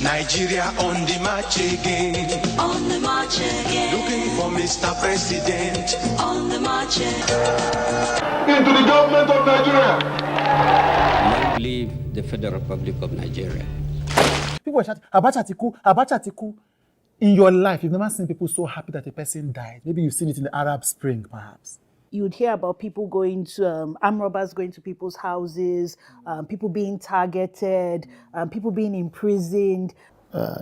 Nigeria on the march again. On the march again. Looking for Mr. President. On the march again. Into the government of Nigeria. Long live the Federal Republic of Nigeria. People shout, Abacha Tiku, Abacha Tiku. In your life, you've never seen people so happy that a person died. Maybe you've seen it in the Arab Spring, perhaps. You'd hear about people going to, armed robbers going to people's houses, people being targeted, people being imprisoned.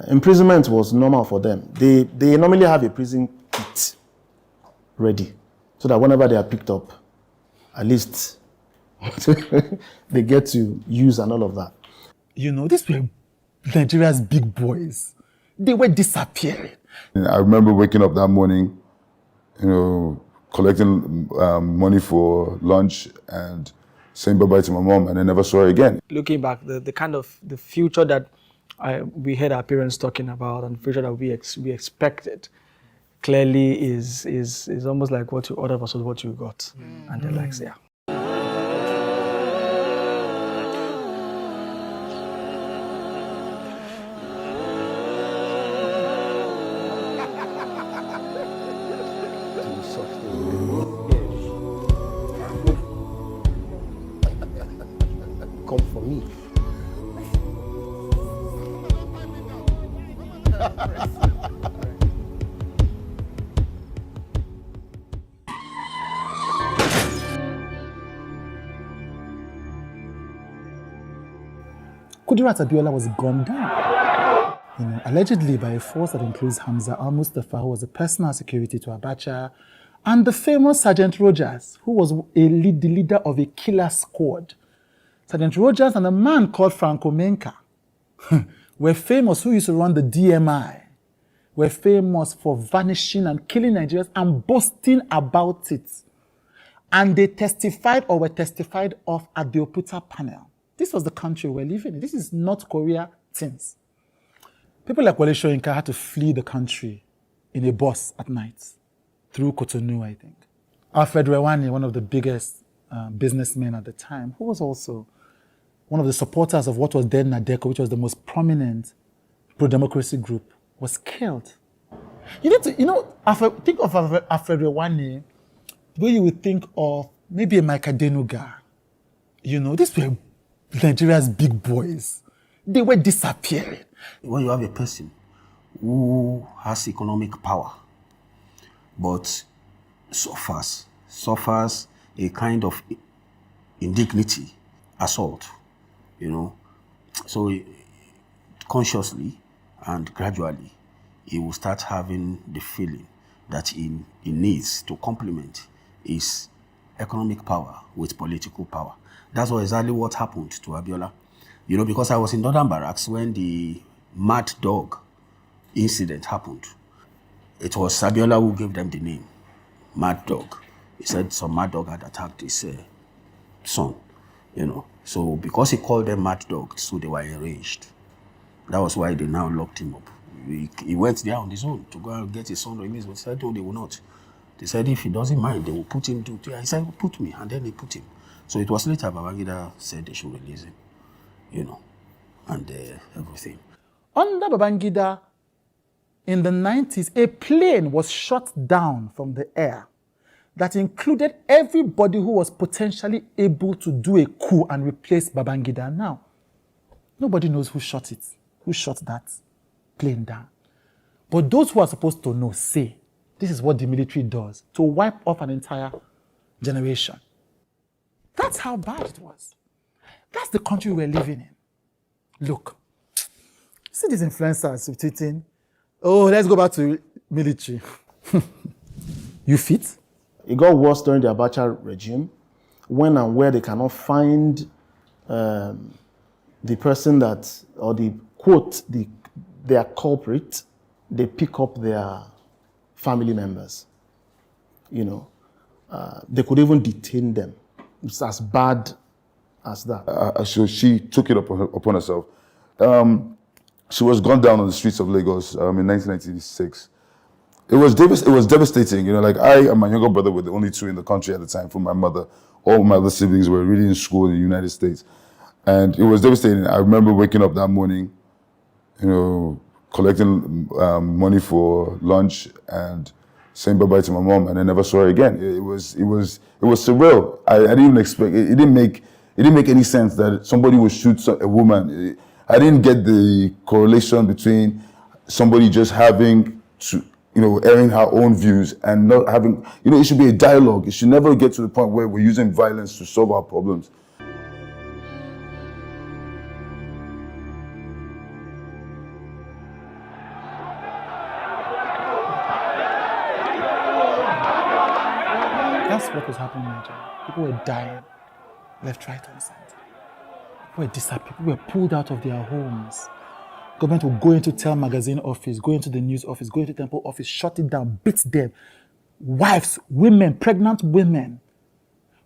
Imprisonment was normal for them. They normally have a prison kit ready, so that whenever they are picked up, at least they get to use and all of that. You know, these were Nigeria's big boys. They were disappearing. I remember waking up that morning, collecting money for lunch and saying bye-bye to my mom, and I never saw her again. Looking back, the kind of the future that we heard our parents talking about and the future that we expected clearly is almost like what you ordered versus what you got. And the likes, yeah. Come for me. Kudirat Abiola was gunned down, allegedly by a force that includes Hamza al-Mustafa, who was a personal security to Abacha, and the famous Sergeant Rogers, who was the leader of a killer squad. Sergeant Rogers and a man called Franco Menka were famous, who used to run the DMI, were famous for vanishing and killing Nigerians and boasting about it. And they testified or were testified of at the Oputa panel. This was the country we're living in. This is North Korea things. People like Wole Soyinka had to flee the country in a bus at night through Cotonou, I think. Alfred Rewani, one of the biggest businessmen at the time, who was also one of the supporters of what was then Nadeco, which was the most prominent pro-democracy group, was killed. You need to, think of Alfred Rewani the way you would think of maybe a Mike Adenuga. These were Nigeria's big boys. They were disappearing. When you have a person who has economic power, but suffers a kind of indignity, assault, so consciously and gradually, he will start having the feeling that he needs to complement his economic power with political power. That's exactly what happened to Abiola. Because I was in Northern Barracks when the Mad Dog incident happened. It was Abiola who gave them the name, Mad Dog. He said some Mad Dog had attacked his son, So because he called them Mad Dog, so they were enraged. That was why they now locked him up. He went there on his own to go and get his son released. They said, no, they will not. They said if he doesn't mind, they will put him to. He said, put me, and then they put him. So it was later Babangida said they should release him, and everything. Under Babangida, in the 90s, a plane was shot down from the air that included everybody who was potentially able to do a coup and replace Babangida. Now, nobody knows who shot it, who shot that plane down. But those who are supposed to know say, this is what the military does to wipe off an entire generation. That's how bad it was. That's the country we're living in. Look, see these influencers tweeting, oh, let's go back to military. You fit? It got worse during the Abacha regime, when and where they cannot find the person or the quote, their culprit, they pick up their family members. They could even detain them. It's as bad as that. So she took it upon herself. She was gunned down on the streets of Lagos in 1996. It was devastating. I and my younger brother were the only two in the country at the time from my mother. All my other siblings were really in school in the United States. And it was devastating. I remember waking up that morning, collecting money for lunch and saying bye-bye to my mom, and I never saw her again. It was surreal. I didn't even expect it. It didn't make any sense that somebody would shoot a woman. I didn't get the correlation between somebody just having to, airing her own views and not having, it should be a dialogue. It should never get to the point where we're using violence to solve our problems. That's what was happening in Nigeria. People were dying, left, right, and center. People were disappeared. People were pulled out of their homes. Government will go into Tell magazine office, go into the news office, go into Temple office, shut it down, beat them. Wives, women, pregnant women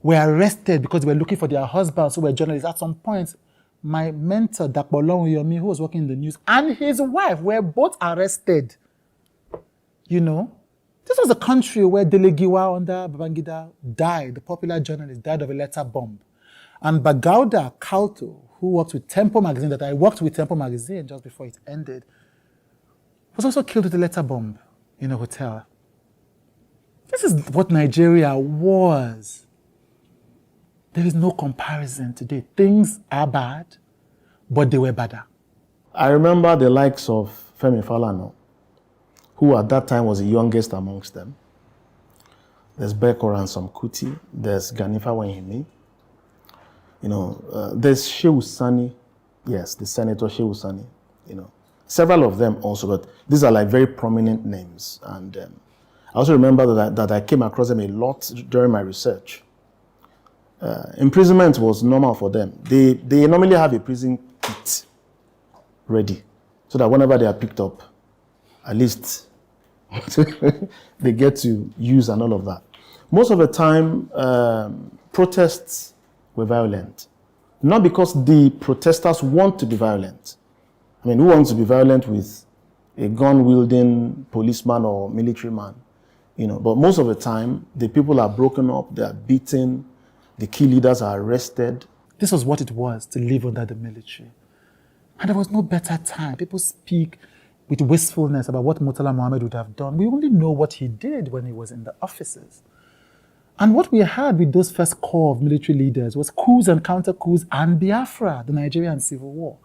were arrested because they were looking for their husbands who were journalists. At some point, my mentor, Dapo Thomas, who was working in the news, and his wife were both arrested. This was a country where Dele Giwa under Babangida died, the popular journalist, died of a letter bomb. And Bagauda Kalto, who worked with Tempo magazine, that I worked with Tempo magazine just before it ended, was also killed with a letter bomb in a hotel. This is what Nigeria was. There is no comparison today. Things are bad, but they were better. I remember the likes of Femi Falana, who at that time was the youngest amongst them. There's Bekor and some Kuti. There's Ganifa Wahimi. There's Shehu Sani. Yes, the Senator Shehu Sani. Several of them also, but these are like very prominent names. And I also remember that I came across them a lot during my research. Imprisonment was normal for them. They normally have a prison kit ready, so that whenever they are picked up, at least they get to use and all of that. Most of the time, protests were violent. Not because the protesters want to be violent. I mean, who wants to be violent with a gun-wielding policeman or military man? But most of the time, the people are broken up, they are beaten, the key leaders are arrested. This was what it was to live under the military. And there was no better time. People speak with wistfulness about what Murtala Muhammad would have done. We only know what he did when he was in the offices. And what we had with those first core of military leaders was coups and counter-coups and Biafra, the Nigerian civil war.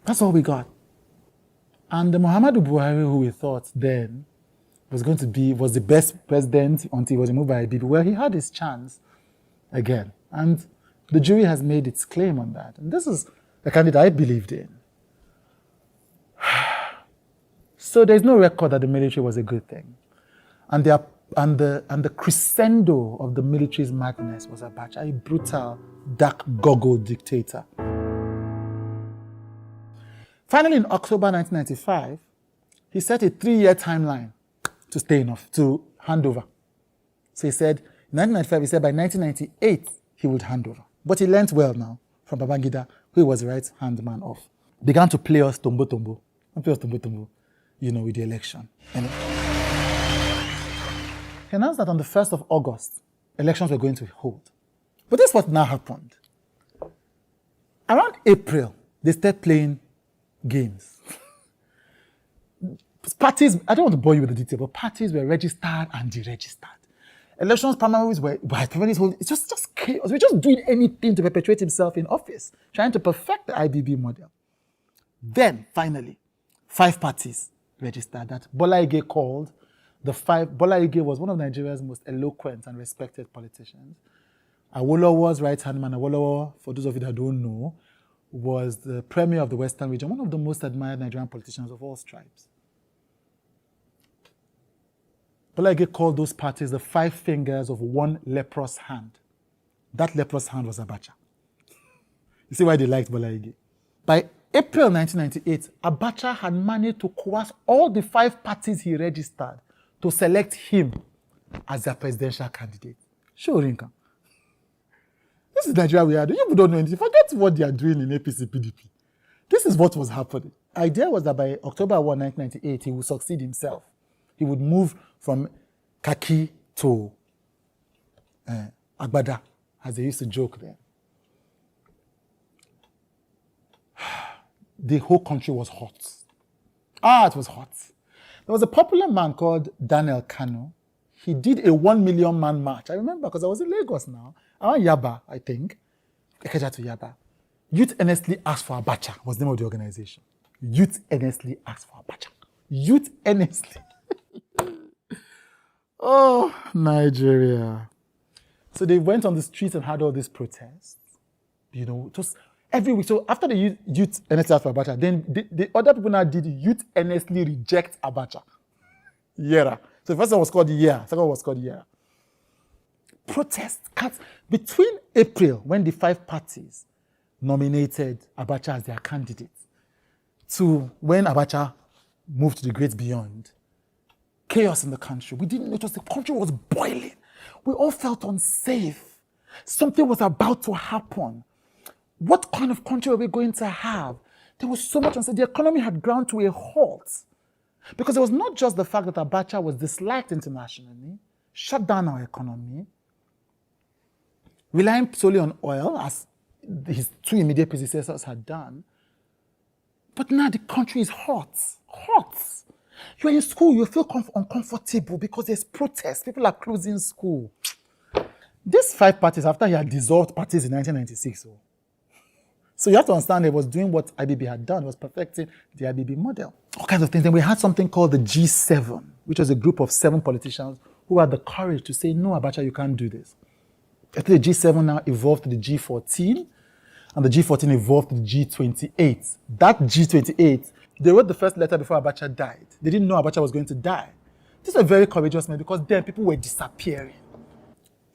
That's all we got. And the Muhammadu Buhari, who we thought then was the best president until he was removed by Bibi, well, he had his chance again. And the jury has made its claim on that. And this is the candidate I believed in. So there's no record that the military was a good thing. And the crescendo of the military's madness was Abacha, a brutal, dark-goggled dictator. Finally, in October 1995, he set a 3-year timeline to hand over. So he said, in 1995, he said by 1998, he would hand over. But he learnt well now from Babangida, who was the right-hand man of. Began to play us tombo-tombo. With the election. He announced that on the 1st of August, elections were going to hold. But this is what now happened. Around April, they started playing games. Parties, I don't want to bore you with the detail, but parties were registered and deregistered. Elections primaries were it's just chaos. We're just doing anything to perpetuate himself in office, trying to perfect the IBB model. Then, finally, 5 parties registered that Bola Ige called the 5. Bola Ige was one of Nigeria's most eloquent and respected politicians. Awolowo's right-hand man, Awolowo, for those of you that don't know, was the premier of the Western region, one of the most admired Nigerian politicians of all stripes. Bola Ige called those parties the 5 fingers of one leprous hand. That leprous hand was Abacha. You see why they liked Bola Ige? By April 1998, Abacha had managed to coerce all the 5 parties he registered to select him as their presidential candidate. Shorinka. This is Nigeria we are doing. You don't know anything. Forget what they are doing in APC PDP. This is what was happening. The idea was that by October 1, 1998, he would succeed himself. He would move from Kaki to Agbada, as they used to joke there. the whole country was hot. It was hot. There was a popular man called Daniel Kanu. He did a 1 million man march. I remember because I was in Lagos now. Around Yaba, I think. Ekeja to Yaba. Youth earnestly asked for Abacha was the name of the organization. Youth earnestly asked for Abacha. Youth earnestly. Oh, Nigeria. So they went on the streets and had all these protests. You know, just every week. So after the youth earnestly asked for Abacha, then the other people now did youth earnestly reject Abacha. Yera. So the first one was called Yeah. Second one was called Yeah. Protest cuts between April, when the 5 parties nominated Abacha as their candidate, to when Abacha moved to the great beyond. Chaos in the country. We didn't notice the country was boiling. We all felt unsafe. Something was about to happen. What kind of country were we going to have? There was so much uncertainty. The economy had ground to a halt. Because it was not just the fact that Abacha was disliked internationally, shut down our economy, relying solely on oil, as his 2 immediate predecessors had done. But now the country is hot. Hot. You're in school, you feel uncomfortable because there's protests. People are closing school. These 5 parties, after he had dissolved parties in 1996, so you have to understand he was doing what IBB had done. He was perfecting the IBB model. All kinds of things. Then we had something called the G7, which was a group of 7 politicians who had the courage to say, no, Abacha, you can't do this. I think the G7 now evolved to the G14, and the G14 evolved to the G28. That G28, they wrote the first letter before Abacha died. They didn't know Abacha was going to die. This is a very courageous man because then people were disappearing.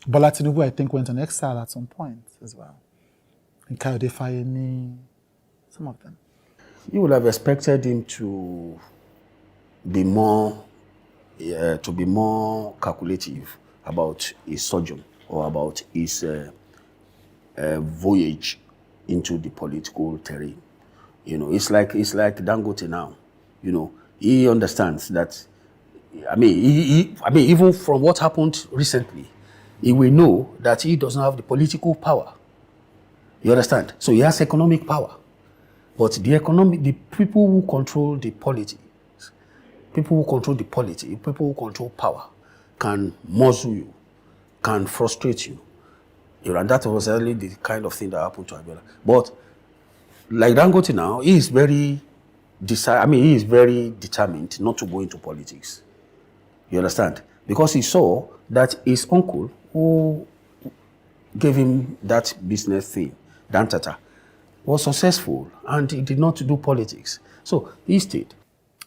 Bola Tinubu, I think, went on exile at some point as well. And Kayode Fayemi, some of them. You would have expected him to be more calculative about his sojourn or about his voyage into the political terrain. You know, it's like Dangote now. You know, he understands that. I mean, even from what happened recently, he will know that he doesn't have the political power. You understand? So he has economic power, but the people who control the politics, people who control power, can muzzle you, can frustrate you. You know, and that was really the kind of thing that happened to Abiola. But like Dangote now, he is very determined not to go into politics. You understand? Because he saw that his uncle, who gave him that business thing, Dantata, was successful and he did not do politics. So he stayed.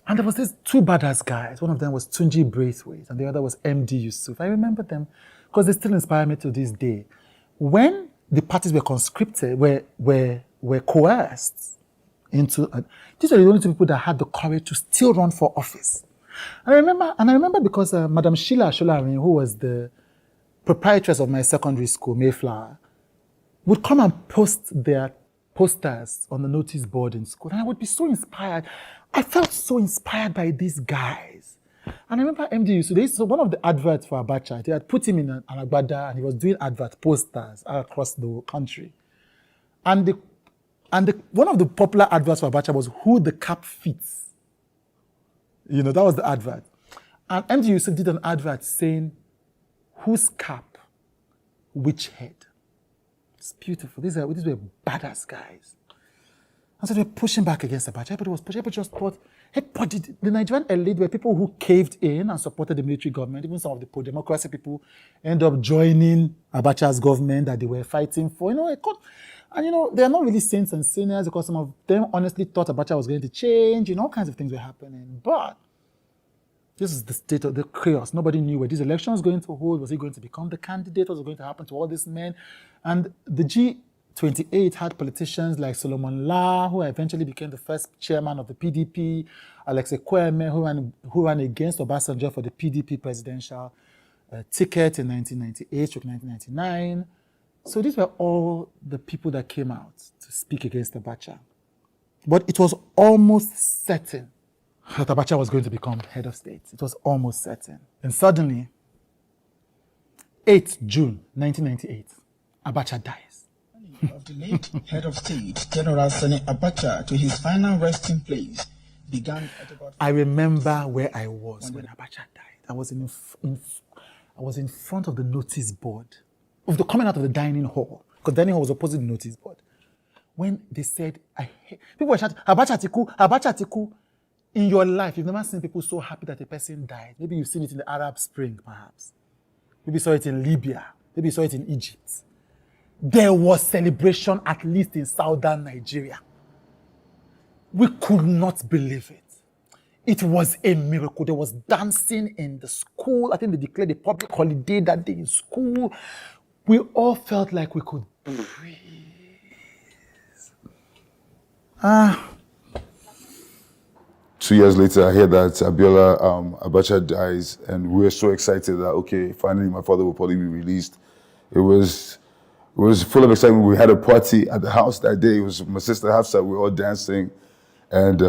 And there was these 2 badass guys. One of them was Tunji Braithwaite and the other was MD Yusuf. I remember them because they still inspire me to this day. When the parties were conscripted, were coerced into, these are the only 2 people that had the courage to still run for office. And I remember because Madam Sheila Sholarin, who was the proprietress of my secondary school, Mayflower, would come and post their posters on the notice board in school. And I would be so inspired. I felt so inspired by these guys. And I remember MD Yusuf, so one of the adverts for Abacha, they had put him in an agbada and he was doing advert posters across the country. And one of the popular adverts for Abacha was who the cap fits. You know, that was the advert. And MD Yusuf did an advert saying, whose cap, which head. It's beautiful. These were badass guys. And so they were pushing back against Abacha. Everybody was pushing. Everybody just thought, the Nigerian elite were people who caved in and supported the military government. Even some of the pro-democracy people end up joining Abacha's government that they were fighting for. You know, and you know, they are not really saints and sinners because some of them honestly thought Abacha was going to change. You know, all kinds of things were happening. But this is the state of the chaos. Nobody knew where this election was going to hold. Was he going to become the candidate? What was going to happen to all these men? And the G28 had politicians like Solomon La, who eventually became the first chairman of the PDP, Alex Ekweme, who ran against Obasanjo for the PDP presidential ticket in 1998 or 1999. So these were all the people that came out to speak against Abacha. But it was almost certain that Abacha was going to become head of state. It was almost certain. And suddenly, 8th June 1998, Abacha dies. of the late head of state, General Sani Abacha, to his final resting place began at about... I remember where I was when Abacha died. I was in front of the notice board, coming out of the dining hall, because dining hall was opposite the notice board. When they said, people were shouting, Abacha Tiku, Abacha Tiku. In your life, you've never seen people so happy that a person died. Maybe you've seen it in the Arab Spring, perhaps. Maybe you saw it in Libya. Maybe you saw it in Egypt. There was celebration, at least in southern Nigeria. We could not believe it. It was a miracle. There was dancing in the school. I think they declared a public holiday that day in school. We all felt like we could breathe. 2 years later, I hear that Abiola Abacha dies, and we were so excited that, okay, finally my father will probably be released. It was full of excitement. We had a party at the house that day. It was my sister Hafsa. We were all dancing, and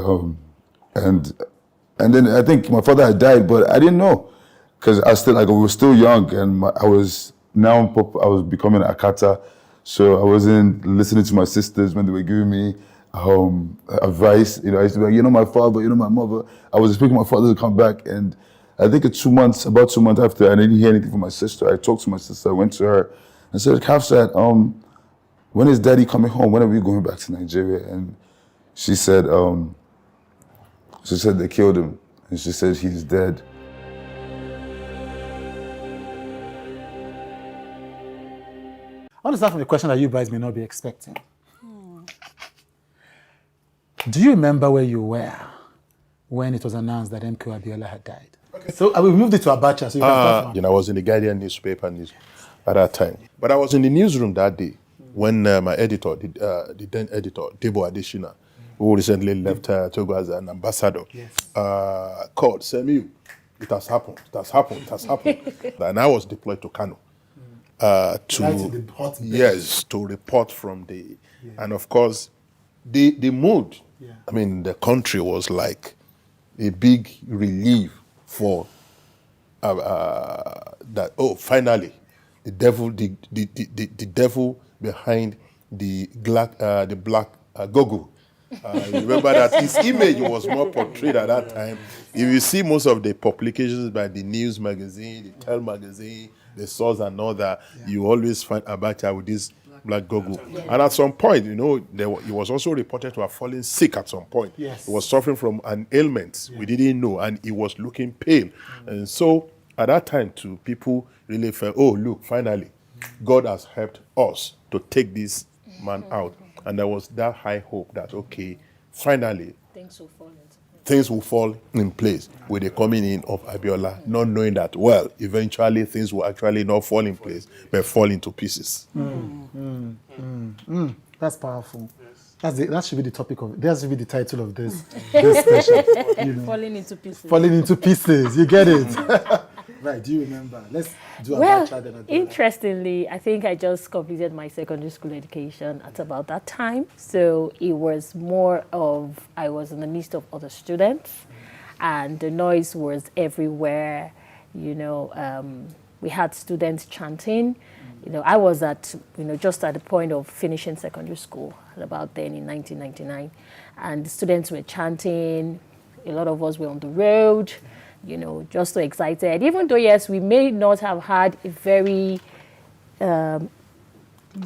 then I think my father had died, but I didn't know, because we were still young, and I was becoming a Akata, so I wasn't listening to my sisters when they were giving me advice. I used to be like, my father, my mother. I was expecting my father to come back, and I think about 2 months after, I didn't hear anything from my sister. I talked to my sister, I went to her, and said, Hafsa, when is daddy coming home? When are we going back to Nigeria? And she said they killed him, and she said he's dead. I want to start from the question that you guys may not be expecting. Do you remember where you were when it was announced that MKO Abiola had died? Okay. So I will move it to Abacha. So you can start. I was in the Guardian newspaper at that time. But I was in the newsroom that day when my editor, the then editor, Dapo Thomas, who recently left Togo as an ambassador, called, Semi, it has happened. And I was deployed to Kano to report from the... Yeah. And of course, the mood, the country was like a big relief for that. Oh, finally, the devil behind the black Gogo. Remember that his image was more portrayed at that time. If you see most of the publications by the news magazine, the Tell magazine, the Source and all that, you always find Abacha with this black Gogo. And at some point, he was also reported to have fallen sick at some point. Yes. He was suffering from an ailment we didn't know, and he was looking pale. And so at that time too, people really felt, oh, look, finally, God has helped us to take this man out. And there was that high hope that, okay, finally, things will fall in place with the coming in of Abiola, not knowing that, well, eventually things will actually not fall in place, but fall into pieces. That's powerful. That should be the topic of, that should be the title of this session. Falling into pieces. Falling into pieces, you get it? Right, do you remember? Let's do Abacha then. Interestingly, I think I just completed my secondary school education at about that time. So it was more of, I was in the midst of other students and the noise was everywhere. We had students chanting. I was at, just at the point of finishing secondary school about then in 1999. And the students were chanting. A lot of us were on the road. Just so excited. Even though, yes, we may not have had a very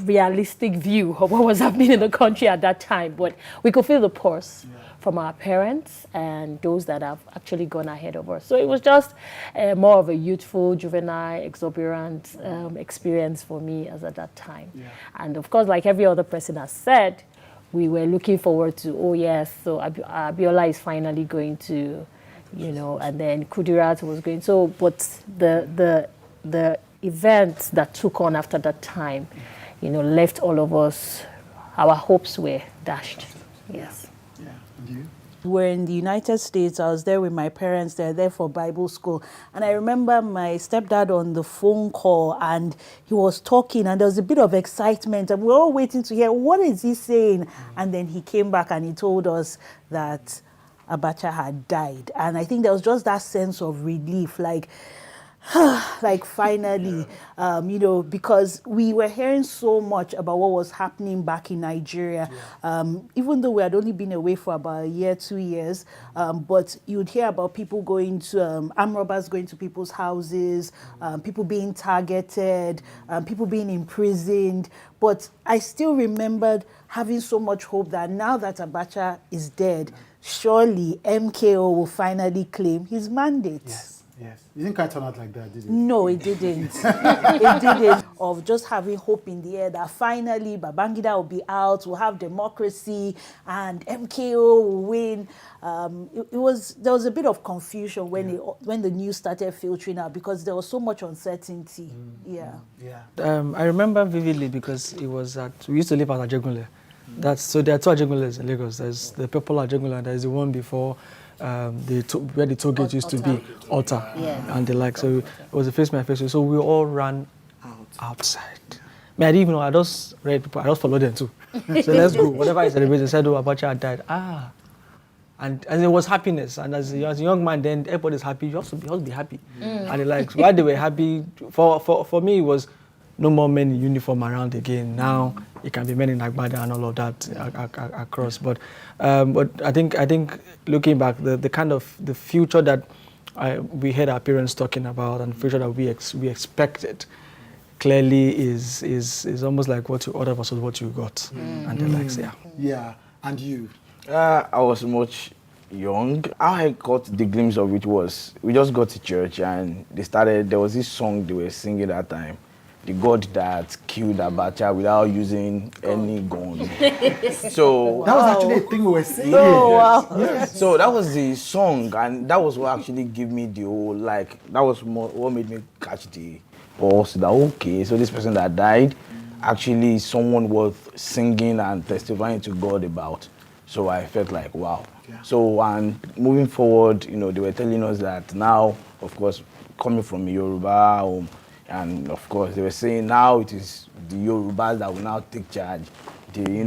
realistic view of what was happening in the country at that time, but we could feel the pulse from our parents and those that have actually gone ahead of us. So it was just more of a youthful, juvenile, exuberant experience for me as at that time. Yeah. And of course, like every other person has said, we were looking forward to, oh yes, so Abiola is finally going to, and then Kudirat was going. So, but the events that took on after that time, left all of us, our hopes were dashed. Yes. Yeah. And you? We're in the United States. I was there with my parents. They're there for Bible school. And I remember my stepdad on the phone call and he was talking and there was a bit of excitement and we were all waiting to hear, what is he saying? And then he came back and he told us that Abacha had died. And I think there was just that sense of relief, like, like finally, because we were hearing so much about what was happening back in Nigeria, even though we had only been away for about a year, 2 years, but you'd hear about people going to, armed robbers going to people's houses, people being targeted, people being imprisoned. But I still remembered having so much hope that now that Abacha is dead, surely MKO will finally claim his mandate. Yes. It didn't quite turn out like that, did it? No, it didn't. It didn't. Of just having hope in the air that finally Babangida will be out, we'll have democracy, and MKO will win. There was a bit of confusion when the news started filtering out because there was so much uncertainty. I remember vividly because it was we used to live at Ajegunle. So there are two Ajegunles in Lagos. There's the popular Ajegunle and there's the one before where the toll gate used to be, Altar, and the like. So it was a face my face. So we all ran outside. I didn't even know. I just read people. I just followed them too. So let's go. Whatever I celebrated, they said, "Oh, Abacha had died." And it was happiness. And as a young man, then everybody's happy. You have to be happy. And the like. So while they were happy, for me, it was no more men in uniform around again. Now it can be men in Agbada and all of that across. But I think looking back, the kind of the future that we heard our parents talking about and the future that we expected clearly is almost like what you ordered versus what you got and the likes. Yeah, and you? I was much young. How I got the glimpse of it was we just got to church and there was this song they were singing that time. The God that killed Abacha without using any gun. So that was actually a thing we were saying. Oh, wow. Yes. So that was the song, and that was what actually gave me the whole that was what made me catch the pulse. That okay, so this person that died, actually someone worth singing and testifying to God about. So I felt like wow. Yeah. So and moving forward, they were telling us that now, of course, coming from Yoruba home. And of course, they were saying now it is the Yorubas that will now take charge.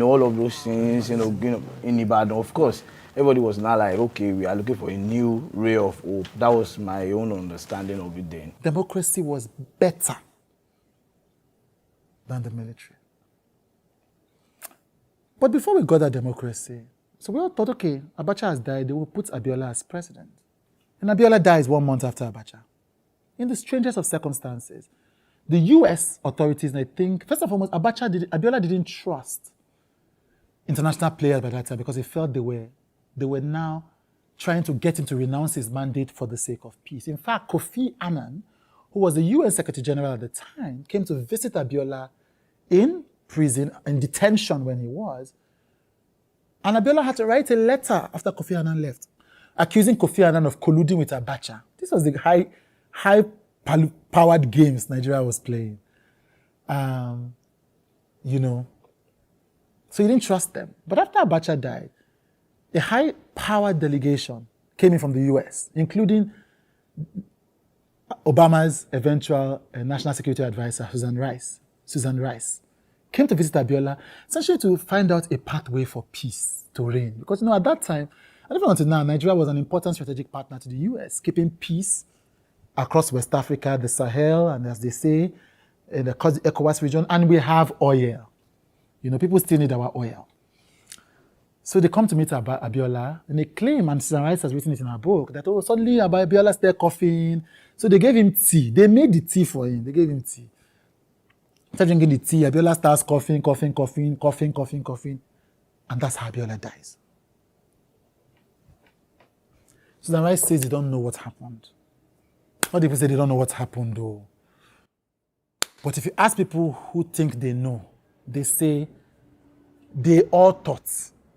All of those things, in Ibadan, of course, everybody was now like, okay, we are looking for a new ray of hope. That was my own understanding of it then. Democracy was better than the military. But before we got that democracy, so we all thought, okay, Abacha has died, they will put Abiola as president. And Abiola dies 1 month after Abacha. In the strangest of circumstances, the US authorities, and I think, first and foremost, Abiola didn't trust international players by that time because they felt they were now trying to get him to renounce his mandate for the sake of peace. In fact, Kofi Annan, who was the UN Secretary General at the time, came to visit Abiola in prison, in detention when he was, and Abiola had to write a letter after Kofi Annan left, accusing Kofi Annan of colluding with Abacha. This was the high-powered games Nigeria was playing. So he didn't trust them. But after Abacha died, a high-powered delegation came in from the US, including Obama's eventual National Security Advisor, Susan Rice, came to visit Abiola, essentially to find out a pathway for peace to reign. Because, at that time, and even until now, Nigeria was an important strategic partner to the US, keeping peace across West Africa, the Sahel, and as they say, in the ECOWAS region, and we have oil. People still need our oil. So they come to meet Abiola, and they claim, and Susan Rice has written it in her book, that suddenly Abiola started coughing. So they gave him tea. They made the tea for him. They gave him tea. After drinking the tea, Abiola starts coughing, and that's how Abiola dies. Susan Rice says they don't know what happened. What people say they don't know what happened, though. But if you ask people who think they know, they say they all thought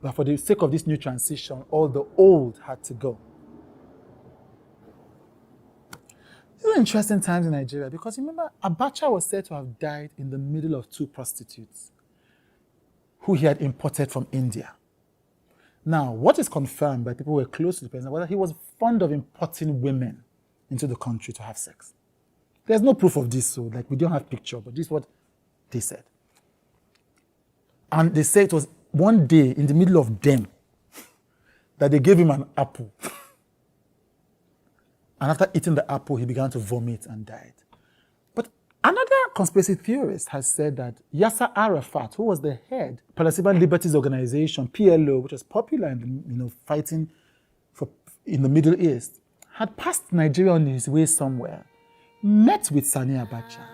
that for the sake of this new transition, all the old had to go. These are interesting times in Nigeria because remember, Abacha was said to have died in the middle of 2 prostitutes who he had imported from India. Now, what is confirmed by people who were close to the president was that he was fond of importing women into the country to have sex. There's no proof of this, so we don't have picture, but this is what they said. And they say it was one day in the middle of them that they gave him an apple. And after eating the apple, he began to vomit and died. But another conspiracy theorist has said that Yasser Arafat, who was the head of Palestinian Liberties Organization, PLO, which was popular in fighting in the Middle East, had passed Nigeria on his way somewhere, met with Sani Abacha.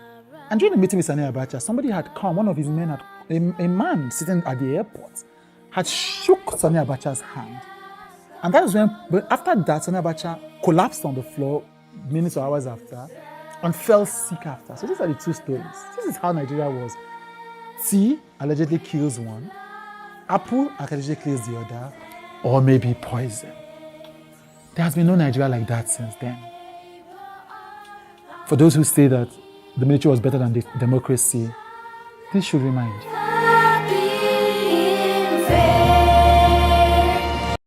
And during the meeting with Sani Abacha, somebody had come, one of his men, a man sitting at the airport, had shook Sani Abacha's hand. And that was when, but after that, Sani Abacha collapsed on the floor minutes or hours after and fell sick after. So these are the two stories. This is how Nigeria was. Tea allegedly kills one, apple allegedly kills the other, or maybe poison. There has been no Nigeria like that since then. For those who say that the military was better than the democracy, this should remind you.